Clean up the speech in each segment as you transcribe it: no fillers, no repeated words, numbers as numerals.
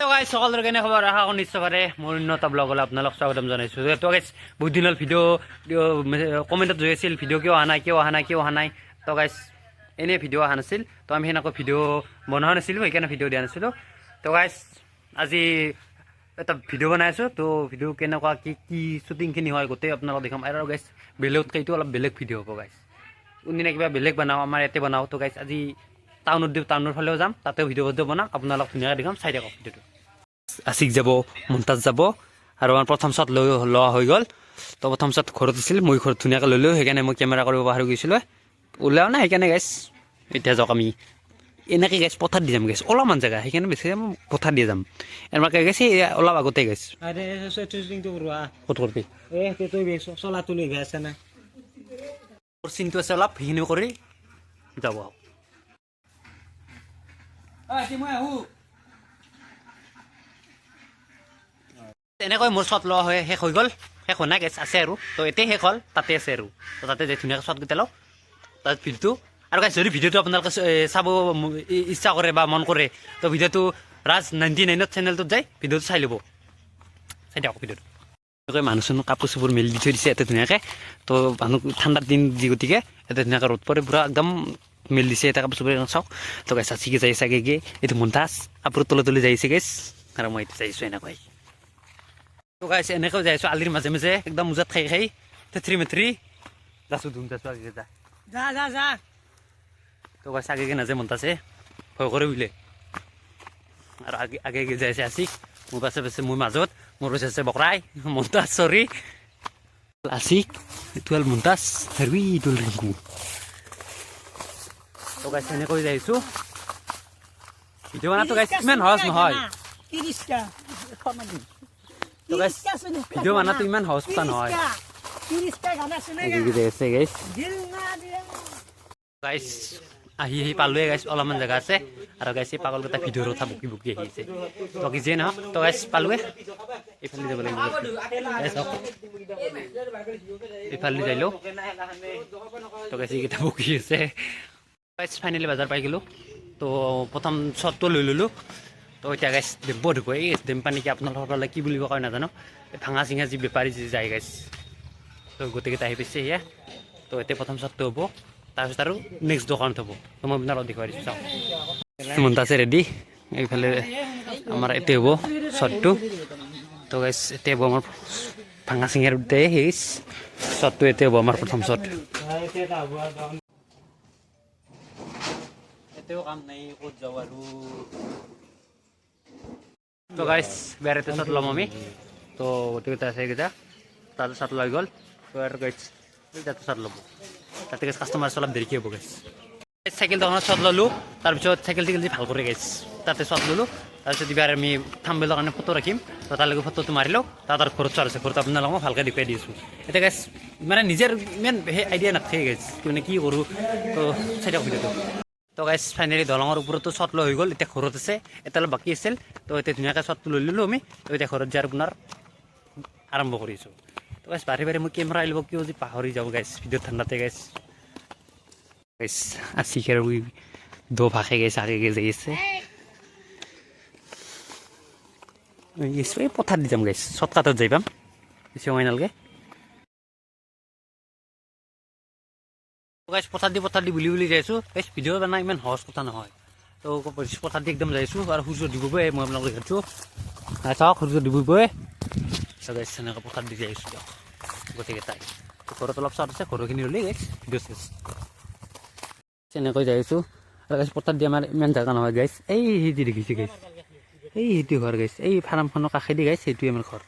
তো গাইজ সকলোৰে কেনে খবৰ আশা কৰোঁ নিশ্চয় পাৰে মোৰ উন্নত ব্লগলৈ আপোনালোক স্বাগতম জনাইছোঁ। তো গাইজ বহুত দিনৰ ভিডিঅ' কমেণ্টত জৈ আছিল ভিডিঅ' কিয় অহা নাই। তো গাইজ এনেই ভিডিঅ' অহা নাছিল। তো আমি সেনেকৈ ভিডিঅ' বনোৱা নাছিলোঁ, সেইকাৰণে ভিডিঅ' দিয়া নাছিলোঁ। তো গাইজ আজি এটা ভিডিঅ' বনাই আছোঁ। তো ভিডিঅ' কেনেকুৱা কি শ্বুটিংখিনি হয় গোটেই আপোনালোকক দেখাম। আৰু গাইজ বেলেগতকৈ এইটো অলপ বেলেগ ভিডিঅ' হ'ব গাইজ। কোনদিনা কিবা বেলেগ বনাওঁ, আমাৰ ইয়াতে বনাওঁ। তো গাইজ আজি টাউনৰ ফালেও যাম, তাতেও ভিডিঅ' বনাম, আপোনালোক ধুনীয়াকৈ দেখাম। চাই থাকক ভিডিঅ'টো। আছিক যাব, মুনতাজ যাব, আৰু আমাৰ প্ৰথম শ্বট লোৱা হৈ গ'ল। তো প্ৰথম শ্বট ঘৰত আছিল, মই ঘৰত ধুনীয়াকৈ ল'লোঁ, সেইকাৰণে মই কেমেৰা কৰিব পাহৰি গৈছিলোঁ, ওলাও নাই। সেইকাৰণে গাইছ এতিয়া যাওক আমি এনেকৈ গাইছ পথাৰ দি যাম গাইছ, অলপমান জেগা সেইকাৰণে বেছি যাম, পথাৰ দি যাম এনেকৈ গাইছে অলপ আগতে গাইছ। ক'ত কৰবি চিনটো আছে অলপ, সেইখিনি কৰি যাব। এনেকৈ মোৰ শ্বট লোৱা হয় শেষ হৈ গ'ল, শেষ হোৱা নাই গেছ আছে আৰু। তো এতিয়া শেষ হ'ল, তাতে আছে আৰু। তো তাতে যে ধুনীয়াকৈ শ্বটকেইটা লওঁ তাত ভিডিঅ'টো। আৰু গাইছ যদি ভিডিঅ'টো আপোনালোকে চাব ইচ্ছা কৰে বা মন কৰে, তো ভিডিঅ'টো ৰাজ 99 চেনেলটোত যায় ভিডিঅ'টো চাই ল'ব, চাই দিয়ক ভিডিঅ'টো। এনেকৈ মানুহ চানুহ কাপোৰ চাপোৰ মেলি দি থৈ দিছে ইয়াতে ধুনীয়াকৈ। তো মানুহ ঠাণ্ডাৰ দিন যি গতিকে ইয়াতে ধুনীয়াকৈ ৰ'দ পৰে পূৰা একদম মেলি দিছে এটা কাপোৰ চাপোৰ চাওক। তো গাইছ আছিকে যাই চাগে এইটো মুনতাজ কাপোৰ তলে যাই আছে গাইছ, আৰু মই এতিয়া যাইছোঁ এনেকৈ। তো গাইছ এনেকৈ যাই আছোঁ আলিৰ মাজে মাজে একদম মোজাত খাই থেথ্ৰি মেথ্ৰি যাছোঁ আগে যা। তো গাইছ আগে নাযায় মুনতাজে, ভয় কৰে বোলে। আৰু আগে যাই আছে আছিক, মোৰ পাছে মোৰ মাজত, মোৰ পাছে আছে বকৰাই মুনতাজ, চৰি আছিক, এইটো হ'ল মুনতাজ আৰু এইটো হ'ল ৰিংকু। তো গাইছ এনেকৈ যাই আছোঁ। ভিডিঅ' বনাটো গাইছ ইমান সহজ নহয়। তো গাইছ ভিডিঅ' বনাটো ইমান সহজ কথা নহয়। গাইছ আহি পালোৱে গাইছ, অলপমান জেগা আছে। আৰু গাইছ এই পাগলকেইটা ভিডিঅ'ৰ কথা বকি আহিছে। তো কি যিয়ে নহওক, তো গাইছ পালোৱে, এইফালে যাব লাগিব। এইফালে যাই লওঁ। তো গাইছ এইকেইটা বকি আছে। গাইছ ফাইনেলি বজাৰ পাই গ'লোঁ। তো প্ৰথম শ্বটটো লৈ ল'লোঁ। তো এতিয়া গাইছ ডিম্প ঢুকো, এই ডিম্পা নেকি আপোনালোকৰ ফালে কি বুলিব কয় নাজানো, এই ভাঙা চিঙা যি বেপাৰী যি যায় গাইছ। তো গোটেইকেইটা আহি পাইছে সেয়া। তো এতিয়া প্ৰথম শ্বটটো হ'ব, তাৰপিছত আৰু নেক্সট দোকানত হ'ব। তো মই আপোনালোকক দেখুৱাই দিছোঁ চাওক। মুনতাজে ৰেডি, এইফালে আমাৰ এতিয়া হ'ব শ্বটটো। তো গাইছ এতিয়া হ'ব আমাৰ ভাঙা চিঙাৰ সেই শ্বটটো, এতিয়া হ'ব আমাৰ প্ৰথম শ্বট। এতিয়াও কাম নাই, ক'ত যাওঁ আৰু। তো গাইছ বেৰেতে শ্বট ল'ম আমি। তো গোটেইকেইটা আছে এইকেইটা, তাতে শ্বট লৈ গ'ল। তো আৰু গাইছ তাতে শ্বট ল'ব, তাতে গাইছ কাষ্টমাৰ অলপ দেৰিকৈ হ'ব গাইছ। চাইকেল দোকানত শ্বট ল'লোঁ, তাৰপিছত চাইকেল যি ভাল কৰি গাইছ তাতে শ্বট ল'লোঁ। তাৰপিছত এইবাৰ আমি থাম্বনেইলৰ কাৰণে ফটো ৰাখিম। তো তালৈকে ফটোটো মাৰি লওঁ, তাত আৰু ঘৰত শ্বট আছে, ঘৰত আপোনালোকক মই ভালকৈ দেখুৱাই দিছোঁ। এতিয়া গাইছ মানে নিজৰ ইমান সেই আইডিয়া নাথাকে গাইছ, মানে কি কৰোঁ। তো চাই দিয়ক ভিডিঅ'টো। তো গাইছ ফাইনেলি দলঙৰ ওপৰতো শ্বট লৈ হৈ গ'ল, এতিয়া ঘৰত আছে, এটা অলপ বাকী আছিল। তো এতিয়া ধুনীয়াকৈ শ্বটটো লৈ ল'লোঁ আমি। তো এতিয়া ঘৰত যাই আপোনাৰ আৰম্ভ কৰিছোঁ। তো গাইছ বাৰে মই কেমেৰা আনিব কিয় যে পাহৰি যাওঁ গাইছ ভিডিঅ'ত ঠাণ্ডাতে গাইছ। গাইছ আছিক আৰু দো ভাষে গাইছ আগে যাই আছে। এই পথাৰ দি যাম গাইছ, শ্বৰ্টকাটত যাই পাম, বেছি সময় নালাগে। গাইছ পথাৰ দি বুলি যাই আছোঁ গাইছ। ভিডিঅ' বনাই ইমান সহজ কথা নহয়। তো পথাৰ দি একদম যাই আছোঁ, আৰু সূৰ্য দিবগৈ মই আপোনালোকক দেখাইছোঁ। চাওক সূৰ্য দিবগৈ। গাইছ এনেকৈ পথাৰ দি যাই আছোঁ দিয়ক গোটেইকেইটাই। ঘৰত অলপ শ্বট আছে, ঘৰখিনি হ'লেই গাইছ ভিডিঅ' চেছ। এনেকৈ যাই আছোঁ, আৰু গাইছ পথাৰ দি আমাৰ ইমান জেগা নহয় গাইছ। এই সেইটো দেখিছে গাইছ, এই সেইটো ঘৰ গাইছ, এই ফাৰ্মখনৰ কাষেদি গাইছ, সেইটোৱে আমাৰ ঘৰ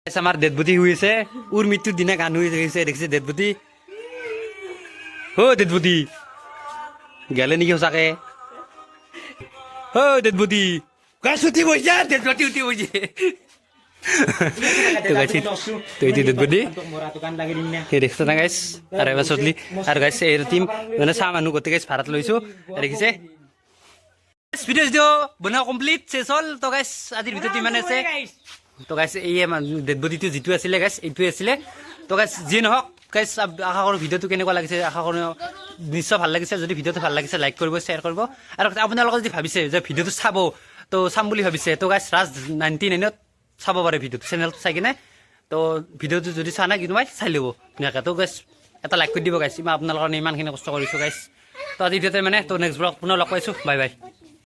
গাইছ। আমাৰ ডেডবডি শুই আছে, উৰ মৃত্যুৰ দিনা গান হৈ গৈছে, দেখিছে ডেডবডি। ডেডবডি গেলে নেকি সঁচাকে? ডেডবডি গাইছ উঠি বহিছে, ডেডবডি উঠি বহিছে। ডেডবডি সেই দেখিছে না গাইছ। আৰু এবাৰ চটলি আৰু গাইছ এই টিম মানে চাহ মানুহ গোটেই গাইছ ভাড়াত লৈছোঁ, দেখিছে। ভিডিঅ' বনোৱা কমপ্লিট চেছ হ'ল। তো গাইছ আজিৰ ভিডিঅ'টো ইমানে আছে। তো গাইছ এই ডেডবডিটো যিটো আছিলে গাইছ এইটোৱে আছিলে। তো গাইছ যি নহওক গাইছ, আশা কৰোঁ ভিডিঅ'টো কেনেকুৱা লাগিছে, আশা কৰোঁ নিশ্চয় ভাল লাগিছে। যদি ভিডিঅ'টো ভাল লাগিছে লাইক কৰিব, শ্বেয়াৰ কৰিব। আৰু আপোনালোকে যদি ভাবিছে যে ভিডিঅ'টো চাব তো চাম বুলি ভাবিছে তো গাইছ ৰাজ 99ত চাব পাৰে ভিডিঅ'টো চেনেলটো চাই কিনে তো ভিডিঅ'টো যদি চোৱা নাই কিন্তু চাই ল'ব ধুনীয়াকৈ তো গাইছ এটা লাইক কৰি দিব গাইছ মই আপোনালোকৰ কাৰণে ইমানখিনি কষ্ট কৰিছোঁ গাইছ তো আজি ভিডিঅ'তে মানে তো নেক্সট ব্লগ পুনৰ লগ পাইছোঁ বাই বাই